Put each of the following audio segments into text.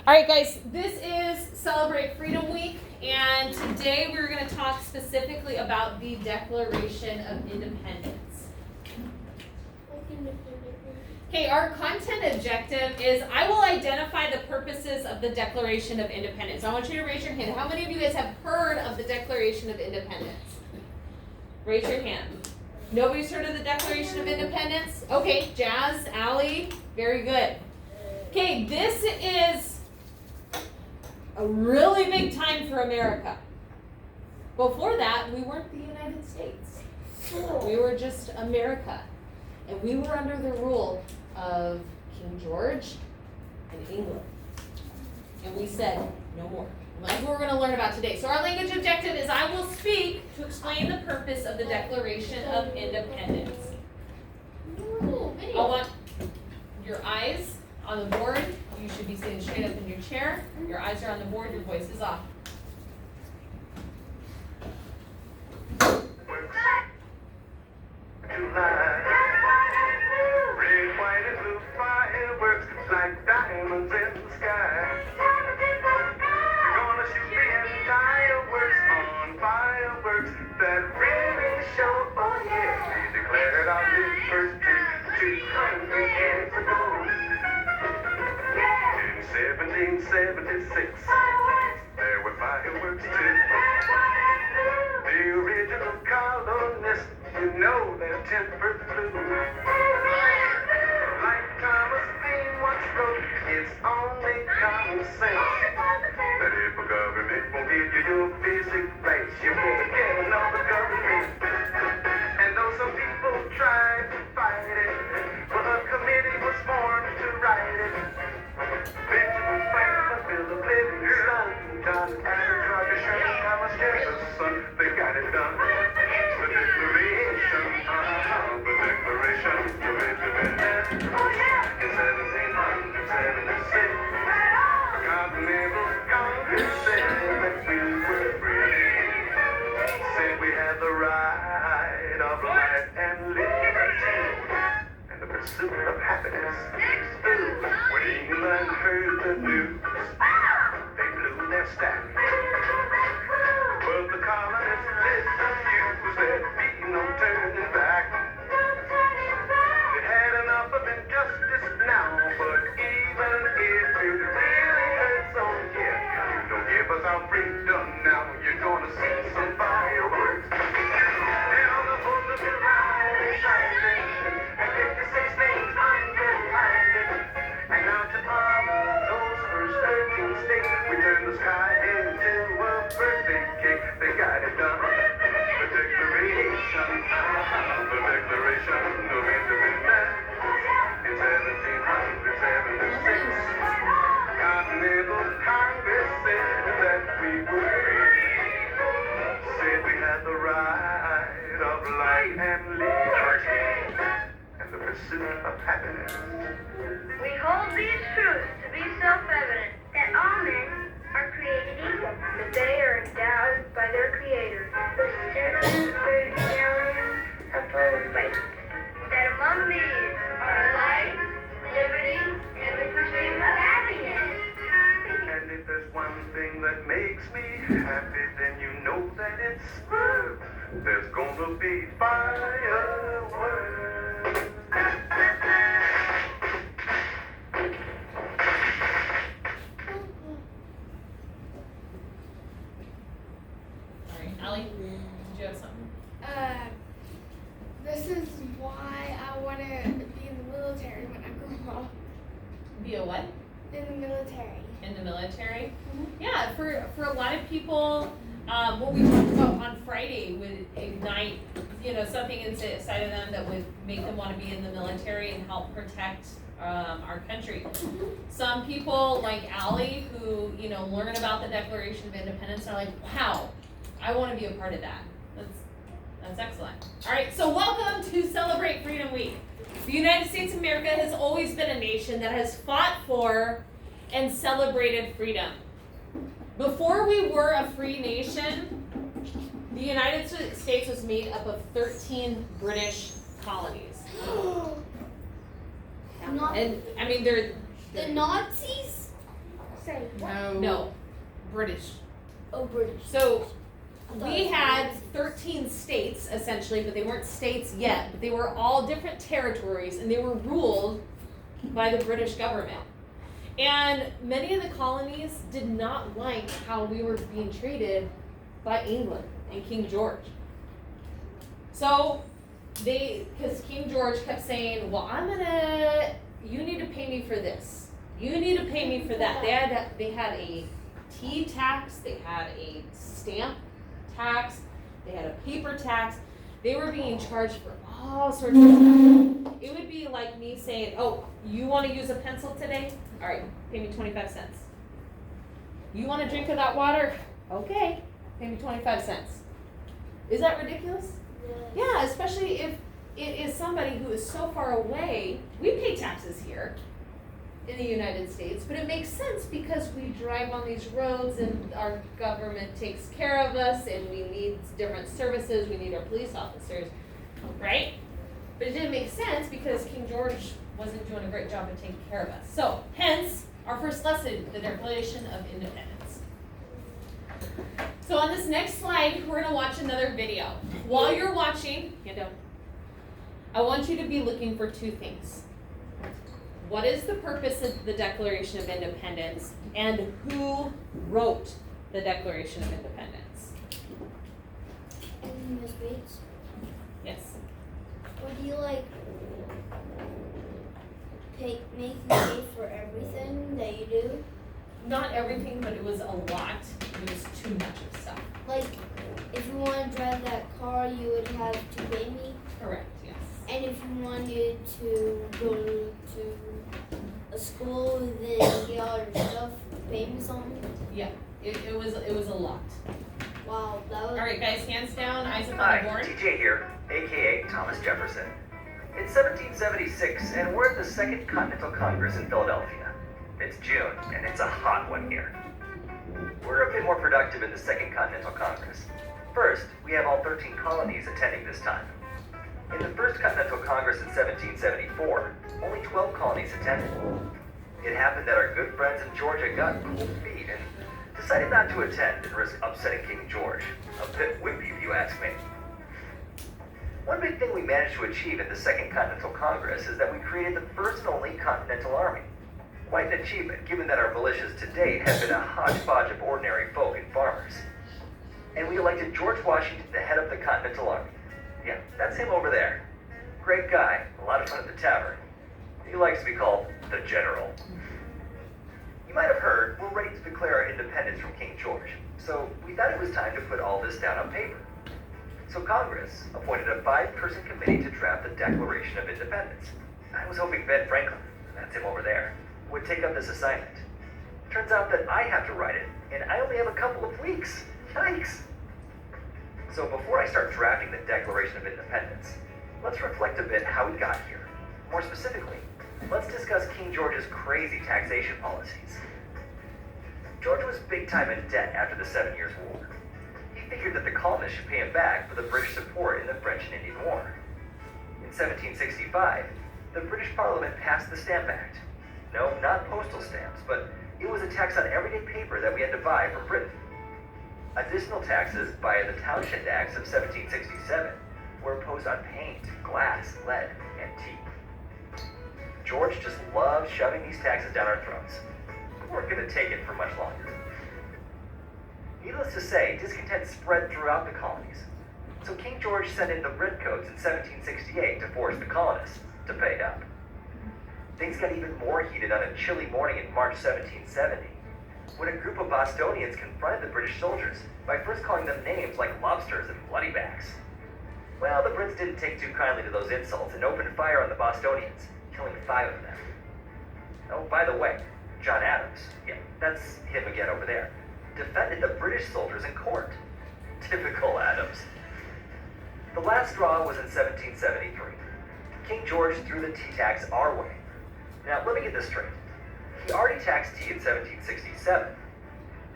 All right, guys, this is Celebrate Freedom Week, and today we're going to talk specifically about the Declaration of Independence. Okay, our content objective is I will identify the purposes of the Declaration of Independence. I want you to raise your hand. How many of you guys have heard of the Declaration of Independence? Raise your hand. Nobody's heard of the Declaration of Independence? Okay, Jazz, Allie, very good. Okay, this is a really big time for America. Before that, we weren't the United States. We were just America. And we were under the rule of King George and England. And we said, no more. And that's what we're going to learn about today. So our language objective is I will speak to explain the purpose of the Declaration of Independence. I want your eyes on the board. You should be sitting straight up in your chair. Your eyes are on the board. Your voice is off. Red, white, and blue fireworks like diamonds in the sky. We're gonna shoot the entire works on fireworks that really show. Oh yeah, we declared our liberty 200 years ago. In 1776, there were fireworks too. The original colonists, you know their temper flew. Like Thomas Paine once wrote, it's only common sense that if a government won't give you your basic rights, you better get another government. And though some people tried to fight it, well, a committee was formed to write it. Benjamin Franklin, Philip Livingston, John Adams, Roger Sherman, Thomas Jefferson, they got it done. The Declaration of Independence in 1776. Continental Congress said that we were free. Said we had the right of life and liberty and the pursuit of happiness. When England heard the news, they blew their stack. But the colonists did refuse, there'd be no turning back. They had enough of injustice now, but even if it really hurts, oh yeah, you don't give us our freedom now, you're gonna see some fireworks. Down the 4th of July, shining, and 56 things under behind it. And now to honor those first 13 states, we turn the sky into a birthday cake. They got it done. The Declaration of Independence in 1776. Continental Congress said that we were free. Said we had the right of life and liberty and the pursuit of happiness. We hold these truths to be self-evident, that all men are created equal, that they are endowed by their Creator with certain peculiarities opposed by that among these are life, liberty, and the pursuit of happiness. And if there's one thing that makes me happy, then you know that it's there's gonna be fireworks. All right, Allie, did you have something? This is why I want to be in the military when I grow up. Be a what? In the military. In the military? Mm-hmm. Yeah, for a lot of people, what we talked about on Friday would ignite, something inside of them that would make them want to be in the military and help protect our country. Some people like Allie who, learn about the Declaration of Independence are like, wow, I want to be a part of that. That's excellent. All right, so welcome to Celebrate Freedom Week. The United States of America has always been a nation that has fought for and celebrated freedom. Before we were a free nation, the United States was made up of 13 British colonies. Not And I mean, they're the Nazis? Say No, British. Oh, British. So I thought we it was had British. 13 states essentially, but they weren't states yet, but they were all different territories and they were ruled by the British government. And many of the colonies did not like how we were being treated by England and King George. So because King George kept saying, well, you need to pay me for this. You need to pay me for that. They had a tea tax, they had a stamp tax, they had a paper tax. They were being charged for all sorts of stuff. It would be like me saying, oh, you want to use a pencil today? All right, pay me 25 cents. You want a drink of that water? Okay, pay me 25 cents. Is that ridiculous? Yeah, especially if it is somebody who is so far away. We pay taxes here in the United States, but it makes sense because we drive on these roads and our government takes care of us and we need different services, we need our police officers, right? But it didn't make sense because King George wasn't doing a great job of taking care of us. So, hence, our first lesson, the Declaration of Independence. So on this next slide, we're gonna watch another video. While you're watching, I want you to be looking for two things. What is the purpose of the Declaration of Independence, and who wrote the Declaration of Independence? And Miss Bates, Yes. would you make me pay for everything that you do? Not everything, but it was a lot. It was too much of stuff. Like, if you want to drive that car, you would have to pay me. Correct, yes. And if you wanted to go to a school, then get all your stuff, pay me something. Yeah, it was a lot. Wow, that was. All right, guys, hands down, eyes up on Hi, the board. TJ here, aka Thomas Jefferson. It's 1776, and we're at the Second Continental Congress in Philadelphia. It's June, and it's a hot one here. We're a bit more productive in the Second Continental Congress. First, we have all 13 colonies attending this time. In the First Continental Congress in 1774, only 12 colonies attended. It happened that our good friends in Georgia got cold feet and decided not to attend and risk upsetting King George. A bit wimpy if you ask me. One big thing we managed to achieve at the Second Continental Congress is that we created the first and only Continental Army. Quite an achievement, given that our militias to date have been a hodgepodge of ordinary folk and farmers. And we elected George Washington to head up the Continental Army. Yeah, that's him over there. Great guy, a lot of fun at the tavern. He likes to be called the General. You might have heard, we're ready to declare our independence from King George, so we thought it was time to put all this down on paper. So Congress appointed a 5-person committee to draft the Declaration of Independence. I was hoping Ben Franklin, that's him over there, would take up this assignment. Turns out that I have to write it, and I only have a couple of weeks. Yikes! So before I start drafting the Declaration of Independence, let's reflect a bit how we got here. More specifically, let's discuss King George's crazy taxation policies. George was big time in debt after the 7 Years' War. He figured that the colonists should pay him back for the British support in the French and Indian War. In 1765, the British Parliament passed the Stamp Act. No, not postal stamps, but it was a tax on everyday paper that we had to buy from Britain. Additional taxes via the Townshend Acts of 1767 were imposed on paint, glass, lead, and tea. George just loved shoving these taxes down our throats. We weren't going to take it for much longer. Needless to say, discontent spread throughout the colonies. So King George sent in the Redcoats in 1768 to force the colonists to pay up. Things got even more heated on a chilly morning in March 1770, when a group of Bostonians confronted the British soldiers by first calling them names like lobsters and bloody backs. Well, the Brits didn't take too kindly to those insults and opened fire on the Bostonians, killing 5 of them. Oh, by the way, John Adams, yeah, that's him again over there, defended the British soldiers in court. Typical Adams. The last straw was in 1773. King George threw the tea tax our way. Now, let me get this straight. He already taxed tea in 1767.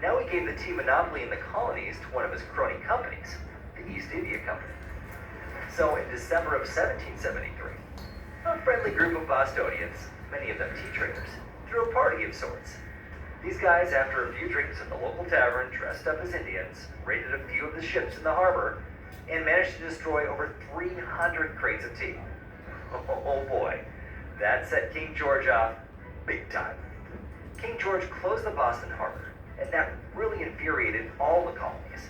Now he gave the tea monopoly in the colonies to one of his crony companies, the East India Company. So in December of 1773, a friendly group of Bostonians, many of them tea traders, threw a party of sorts. These guys, after a few drinks at the local tavern, dressed up as Indians, raided a few of the ships in the harbor, and managed to destroy over 300 crates of tea. Oh boy, that set King George off big time. King George closed the Boston Harbor, and that really infuriated all the colonies.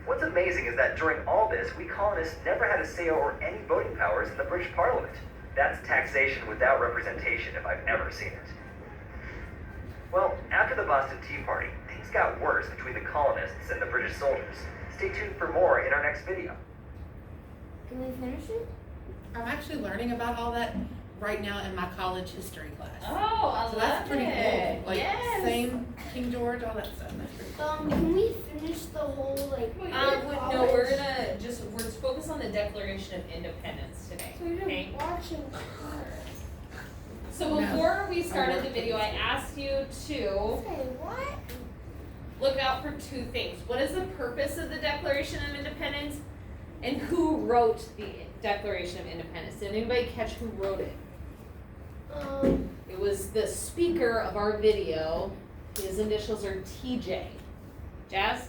What's amazing is that during all this, we colonists never had a say or any voting powers in the British Parliament. That's taxation without representation if I've ever seen it. Well, after the Boston Tea Party, things got worse between the colonists and the British soldiers. Stay tuned for more in our next video. Can we finish it? I'm actually learning about all that right now in my college history class. Oh, I So love that's pretty it. cool. Like yes. same King George, all that stuff. That's pretty cool. Can we finish the whole like? No, we're gonna we're focus on the Declaration of Independence today. So you're Okay. watching. So before we started the video, I asked you to Say what? look out for two things. What is the purpose of the Declaration of Independence, and who wrote the Declaration of Independence? Did anybody catch who wrote it? It was the speaker of our video. His initials are TJ. Jazz?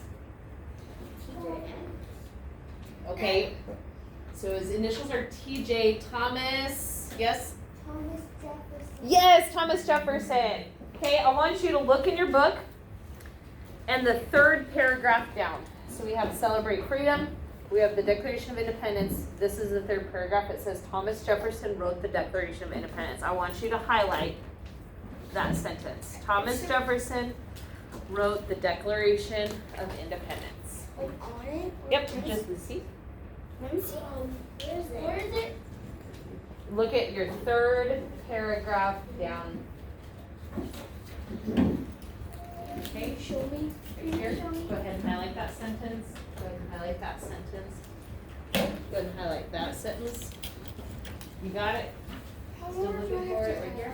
Okay. So his initials are TJ. Thomas. Yes? Thomas Jefferson. Yes, Thomas Jefferson. Okay, I want you to look in your book and the third paragraph down. So we have Celebrate Freedom. We have the Declaration of Independence. This is the third paragraph. It says Thomas Jefferson wrote the Declaration of Independence. I want you to highlight that sentence. Thomas Jefferson wrote the Declaration of Independence. Like on it? Yep, just see. Where is it? Where is it? Look at your third paragraph down. Okay. Show me. Here, go ahead and highlight that sentence. Go ahead and highlight that sentence. Go ahead and highlight that sentence. You got it? Still looking for it right here?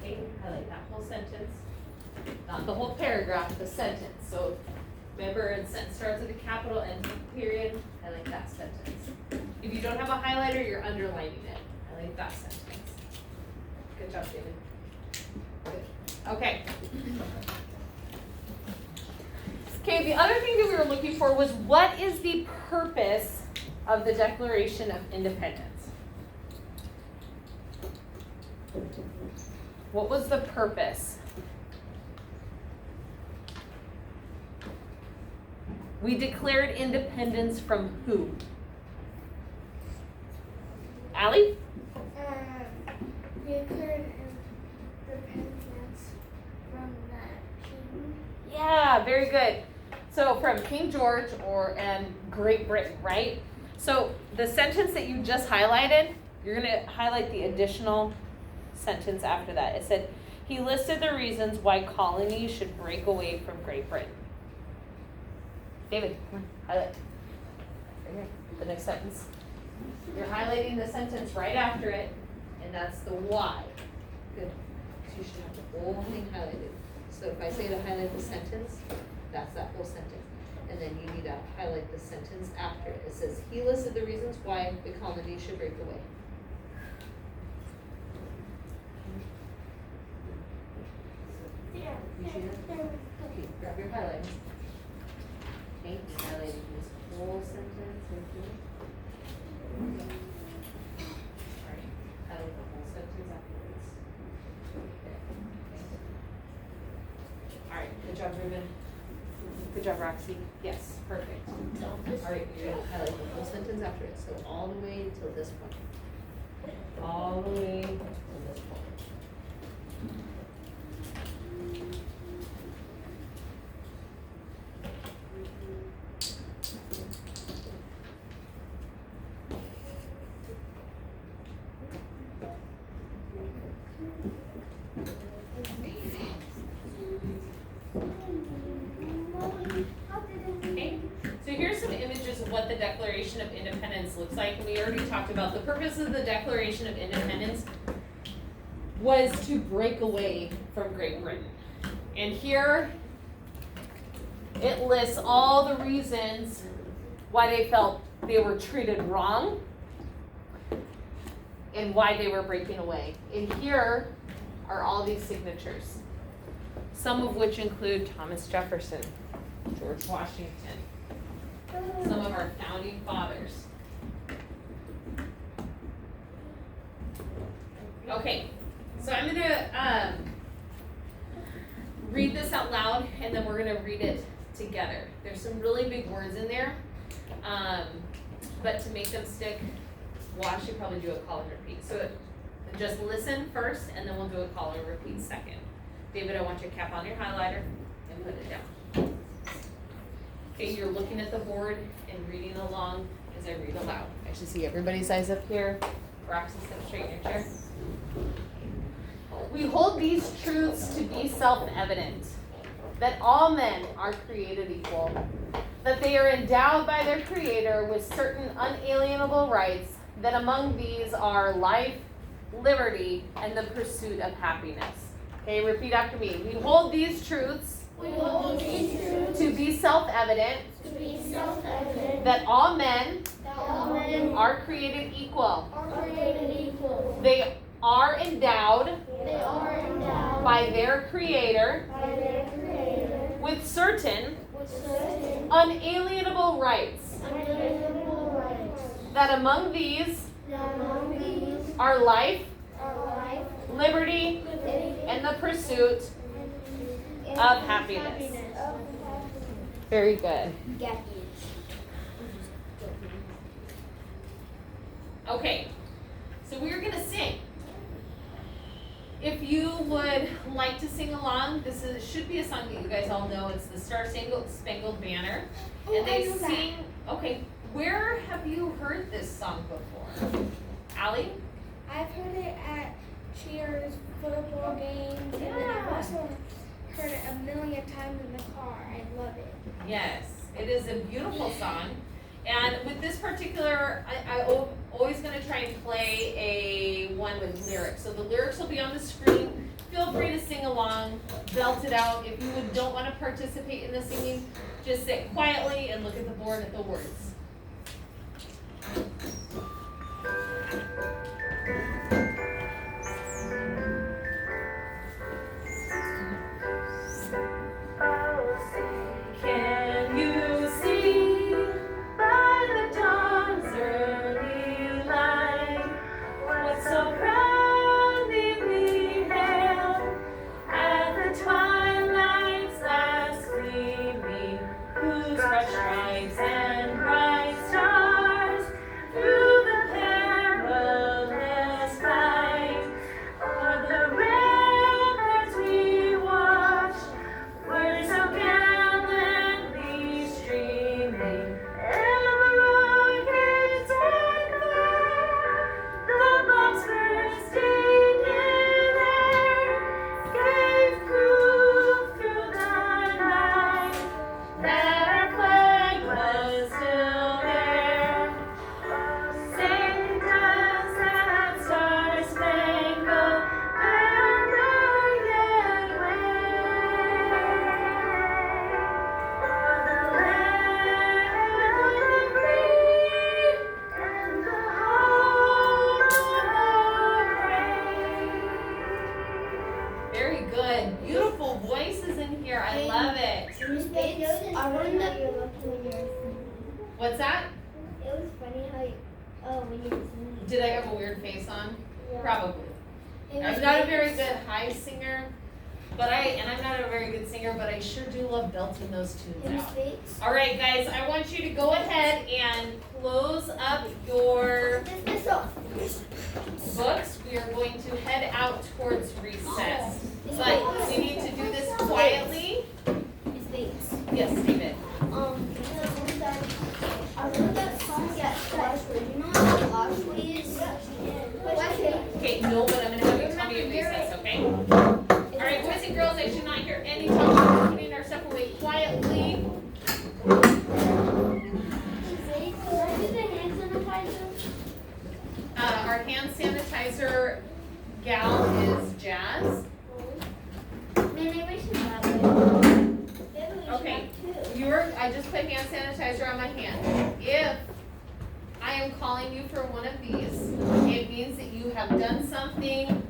Okay, highlight that whole sentence. Not the whole paragraph, the sentence. So remember, a sentence starts with a capital and period. Highlight that sentence. If you don't have a highlighter, you're underlining it. Highlight that sentence. Good job, David. Good. Okay. Okay, the other thing that we were looking for was what is the purpose of the Declaration of Independence? What was the purpose? We declared independence from who? Allie? We declared independence from that king. Yeah, very good. So from King George and Great Britain, right? So the sentence that you just highlighted, you're going to highlight the additional sentence after that. It said, he listed the reasons why colonies should break away from Great Britain. David, come on, highlight. Right here, the next sentence. You're highlighting the sentence right after it, and that's the why. Good. So you should have the whole thing highlighted. So if I say to highlight the sentence, that's that whole sentence. And then you need to highlight the sentence after it. It says, he listed the reasons why the colony should break away. You see that? Okay, grab your highlighter. Okay, you're highlighting this whole sentence right here. Alright, highlight the whole sentence afterwards. Okay. Alright, good job, Ruben. Good job, Roxy. Yes, perfect. Alright, you're gonna highlight the whole sentence after it, so all the way till this point. All the way till this point. Okay, so here's some images of what the Declaration of Independence looks like. We already talked about the purpose of the Declaration of Independence was to break away from Great Britain. And here it lists all the reasons why they felt they were treated wrong and why they were breaking away. And here are all these signatures, some of which include Thomas Jefferson, George Washington, some of our founding fathers. Okay, so I'm gonna read this out loud and then we're gonna read it together. There's some really big words in there, but to make them stick, well, I should probably do a call and repeat. So just listen first and then we'll do a call and repeat second. David, I want you to cap on your highlighter and put it down. Okay, you're looking at the board and reading along as I read aloud. I should see everybody's eyes up here. Roxy, step straight in your chair. We hold these truths to be self-evident, that all men are created equal, that they are endowed by their Creator with certain unalienable rights, that among these are life, liberty, and the pursuit of happiness. Okay, repeat after me. We hold these truths to be self-evident, that all men are created equal. They are endowed by their Creator with certain unalienable rights, that among these are life, liberty, and the pursuit of happiness. Very good. Okay, so we're going to sing. If you would like to sing along, should be a song that you guys all know. It's the Star Spangled Banner. And they sing, okay, where have you heard this song before? Allie? I've heard it at cheers, football games, and then I've also heard it a million times in the car. I love it. Yes, it is a beautiful song. And with this particular, I'm always going to try and play a one with lyrics. So the lyrics will be on the screen. Feel free to sing along, belt it out. If you don't want to participate in the singing, just sit quietly and look at the board at the words. Can you see by the dawn's early light what so proudly we hailed at the twilight's last gleaming, whose fresh stripes and bright stars through the perilous fight o'er the ramparts we watched were so gallantly streaming, and the rockets and the bombs bursting in air gave proof through the night that our flag was still there. Sing does that star-spangled banner yet wave o'er the land of the free and the home of the brave. Very good. Beautiful voices in here. I love it. What's that? It was funny how when you sing. Did I have a weird face on? Yeah. Probably. I'm not a very good high singer, but I'm not a very good singer, but I sure do love belting those tunes out. All right, guys, I want you to go ahead and close up your books. We are going to head out towards recess, but we need to do this quietly. Yes, David. I wrote that song at Flash Regional last week. Okay, no, but I'm gonna have you tell me at recess, okay? All right, boys and girls, I should not hear any talking. We're putting our stuff away quietly. Our hand sanitizer gal is Jazz. Okay, I just put hand sanitizer on my hand. If I am calling you for one of these, it means that you have done something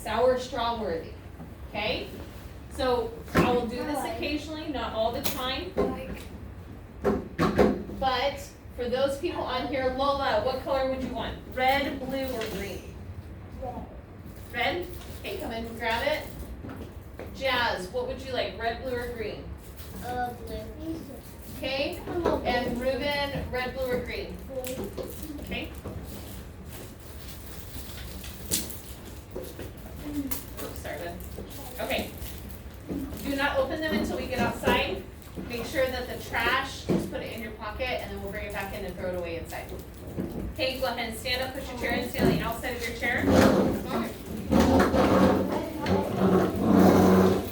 sour straw worthy, okay? So I will do this occasionally, not all the time. But for those people on here, Lola, what color would you want? Red, blue, or green? Red? Okay, come in and grab it. Jazz, what would you like, red, blue, or green? Blue. Okay, and Ruben, red, blue, or green? Okay. Oops, sorry, Ben. Okay. Do not open them until we get outside. Make sure that the trash, just put it in your pocket, and then we'll bring it back in and throw it away inside. Okay, go ahead and stand up, push your chair in, stand on the outside of your chair.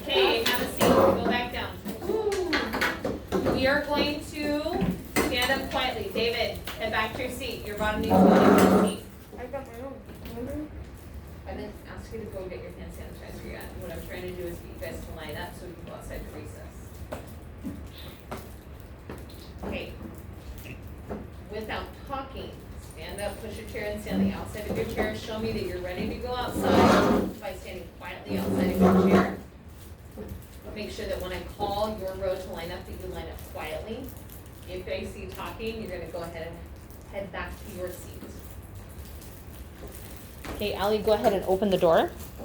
Okay, have a seat, go back down. We are going to stand up quietly. David, head back to your seat. Your bottom needs to go back to the seat. I got my own. Remember? I didn't ask you to go get your hand sanitizer yet. What I'm trying to do is get you guys to line up so we can go outside to recess. Okay. Without talking, stand up, push your chair and stand on the outside of your chair. Show me that you're ready to go outside by standing quietly outside of your chair. Make sure that when I call your row to line up, that you line up quietly. If I see you talking, you're gonna go ahead and head back to your seat. Okay, Allie, go ahead and open the door.